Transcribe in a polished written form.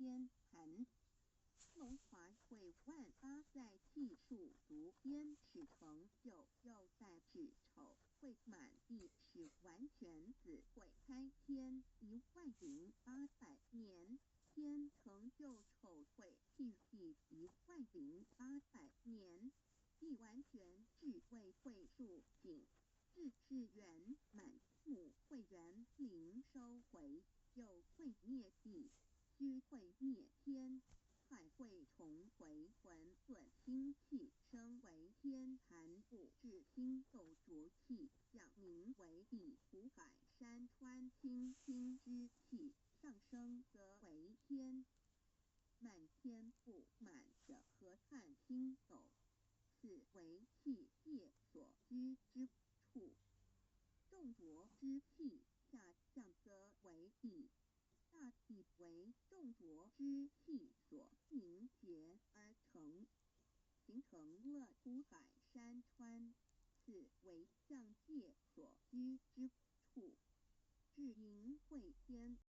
天坛。龙华会万发在气数足边始成就，又在指丑会满地是完全子会开天10800年，天成就丑会气系10800年，地完全智慧会数景，智是圆满母会圆灵收回，又会灭地，虚会灭天。亥会重回混沌清气，升为天坛部至星斗浊气，降名为地土海山川清清之气，上升则为天。满天不满者和叹星斗，此为气界所居之处。重浊之气下降则为地。大地为重浊之气所凝结而成，形成了土海。